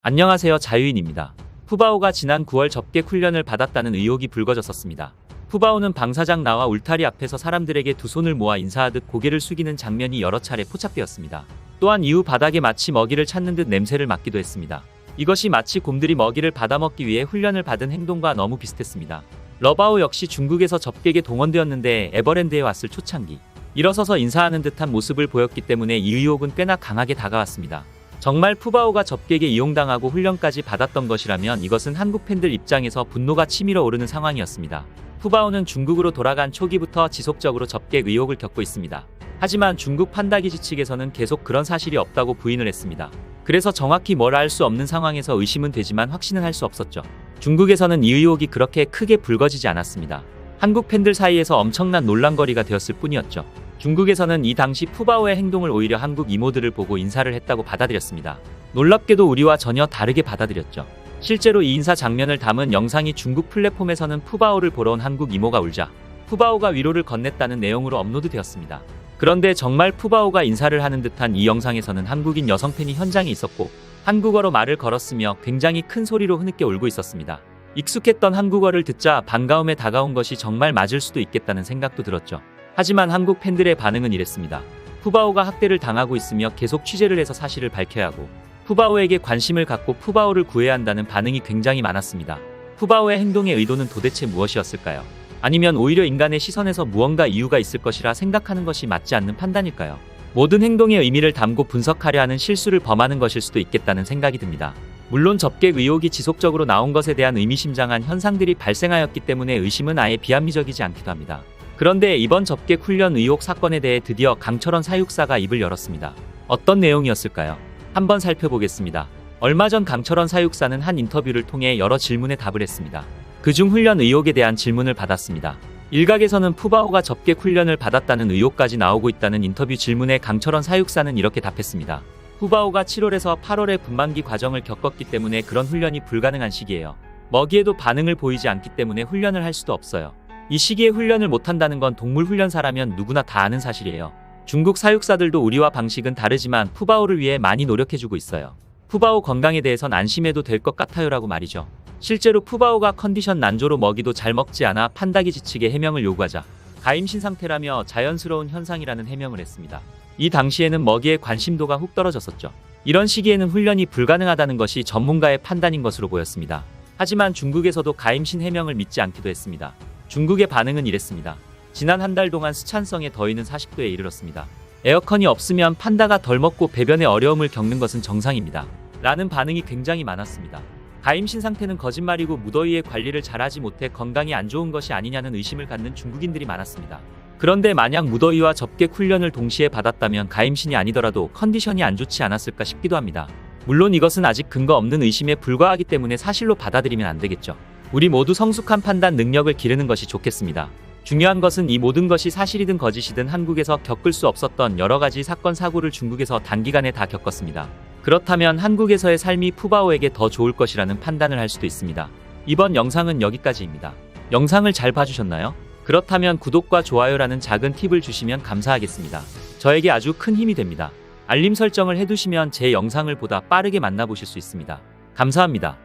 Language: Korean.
안녕하세요, 자유인입니다. 푸바오가 지난 9월 접객 훈련을 받았다는 의혹이 불거졌었습니다. 푸바오는 방 사장 나와 울타리 앞에서 사람들에게 두 손을 모아 인사하듯 고개를 숙이는 장면이 여러 차례 포착되었습니다. 또한 이후 바닥에 마치 먹이를 찾는 듯 냄새를 맡기도 했습니다. 이것이 마치 곰들이 먹이를 받아먹기 위해 훈련을 받은 행동과 너무 비슷했습니다. 러바오 역시 중국에서 접객에 동원되었는데 에버랜드에 왔을 초창기 일어서서 인사하는 듯한 모습을 보였기 때문에 이 의혹은 꽤나 강하게 다가왔습니다. 정말 푸바오가 접객에 이용당하고 훈련까지 받았던 것이라면 이것은 한국 팬들 입장에서 분노가 치밀어 오르는 상황이었습니다. 푸바오는 중국으로 돌아간 초기부터 지속적으로 접객 의혹을 겪고 있습니다. 하지만 중국 판다기지 측에서는 계속 그런 사실이 없다고 부인을 했습니다. 그래서 정확히 뭘 알 수 없는 상황에서 의심은 되지만 확신은 할 수 없었죠. 중국에서는 이 의혹이 그렇게 크게 불거지지 않았습니다. 한국 팬들 사이에서 엄청난 논란거리가 되었을 뿐이었죠. 중국에서는 이 당시 푸바오의 행동을 오히려 한국 이모들을 보고 인사를 했다고 받아들였습니다. 놀랍게도 우리와 전혀 다르게 받아들였죠. 실제로 이 인사 장면을 담은 영상이 중국 플랫폼에서는 푸바오를 보러 온 한국 이모가 울자 푸바오가 위로를 건넸다는 내용으로 업로드되었습니다. 그런데 정말 푸바오가 인사를 하는 듯한 이 영상에서는 한국인 여성 팬이 현장에 있었고 한국어로 말을 걸었으며 굉장히 큰 소리로 흐느껴 울고 있었습니다. 익숙했던 한국어를 듣자 반가움에 다가온 것이 정말 맞을 수도 있겠다는 생각도 들었죠. 하지만 한국 팬들의 반응은 이랬습니다. 푸바오가 학대를 당하고 있으며 계속 취재를 해서 사실을 밝혀야 하고 푸바오에게 관심을 갖고 푸바오를 구해야 한다는 반응이 굉장히 많았습니다. 푸바오의 행동의 의도는 도대체 무엇이었을까요? 아니면 오히려 인간의 시선에서 무언가 이유가 있을 것이라 생각하는 것이 맞지 않는 판단일까요? 모든 행동의 의미를 담고 분석하려 하는 실수를 범하는 것일 수도 있겠다는 생각이 듭니다. 물론 접객 의혹이 지속적으로 나온 것에 대한 의미심장한 현상들이 발생하였기 때문에 의심은 아예 비합리적이지 않기도 합니다. 그런데 이번 접객 훈련 의혹 사건에 대해 드디어 강철원 사육사가 입을 열었습니다. 어떤 내용이었을까요? 한번 살펴보겠습니다. 얼마 전 강철원 사육사는 한 인터뷰를 통해 여러 질문에 답을 했습니다. 그중 훈련 의혹에 대한 질문을 받았습니다. 일각에서는 푸바오가 접객 훈련을 받았다는 의혹까지 나오고 있다는 인터뷰 질문에 강철원 사육사는 이렇게 답했습니다. 푸바오가 7월에서 8월에 분만기 과정을 겪었기 때문에 그런 훈련이 불가능한 시기예요. 먹이에도 반응을 보이지 않기 때문에 훈련을 할 수도 없어요. 이 시기에 훈련을 못한다는 건 동물 훈련사라면 누구나 다 아는 사실이에요. 중국 사육사들도 우리와 방식은 다르지만 푸바오를 위해 많이 노력해주고 있어요. 푸바오 건강에 대해선 안심해도 될 것 같아요라고 말이죠. 실제로 푸바오가 컨디션 난조로 먹이도 잘 먹지 않아 판다기지 측에 해명을 요구하자 가임신 상태라며 자연스러운 현상이라는 해명을 했습니다. 이 당시에는 먹이의 관심도가 훅 떨어졌었죠. 이런 시기에는 훈련이 불가능하다는 것이 전문가의 판단인 것으로 보였습니다. 하지만 중국에서도 가임신 해명을 믿지 않기도 했습니다. 중국의 반응은 이랬습니다. 지난 한 달 동안 스찬성의 더위는 40도에 이르렀습니다. 에어컨이 없으면 판다가 덜 먹고 배변에 어려움을 겪는 것은 정상입니다. 라는 반응이 굉장히 많았습니다. 가임신 상태는 거짓말이고 무더위의 관리를 잘하지 못해 건강이 안 좋은 것이 아니냐는 의심을 갖는 중국인들이 많았습니다. 그런데 만약 무더위와 접객 훈련을 동시에 받았다면 가임신이 아니더라도 컨디션이 안 좋지 않았을까 싶기도 합니다. 물론 이것은 아직 근거 없는 의심에 불과하기 때문에 사실로 받아들이면 안 되겠죠. 우리 모두 성숙한 판단 능력을 기르는 것이 좋겠습니다. 중요한 것은 이 모든 것이 사실이든 거짓이든 한국에서 겪을 수 없었던 여러 가지 사건 사고를 중국에서 단기간에 다 겪었습니다. 그렇다면 한국에서의 삶이 푸바오에게 더 좋을 것이라는 판단을 할 수도 있습니다. 이번 영상은 여기까지입니다. 영상을 잘 봐주셨나요? 그렇다면 구독과 좋아요라는 작은 팁을 주시면 감사하겠습니다. 저에게 아주 큰 힘이 됩니다. 알림 설정을 해두시면 제 영상을 보다 빠르게 만나보실 수 있습니다. 감사합니다.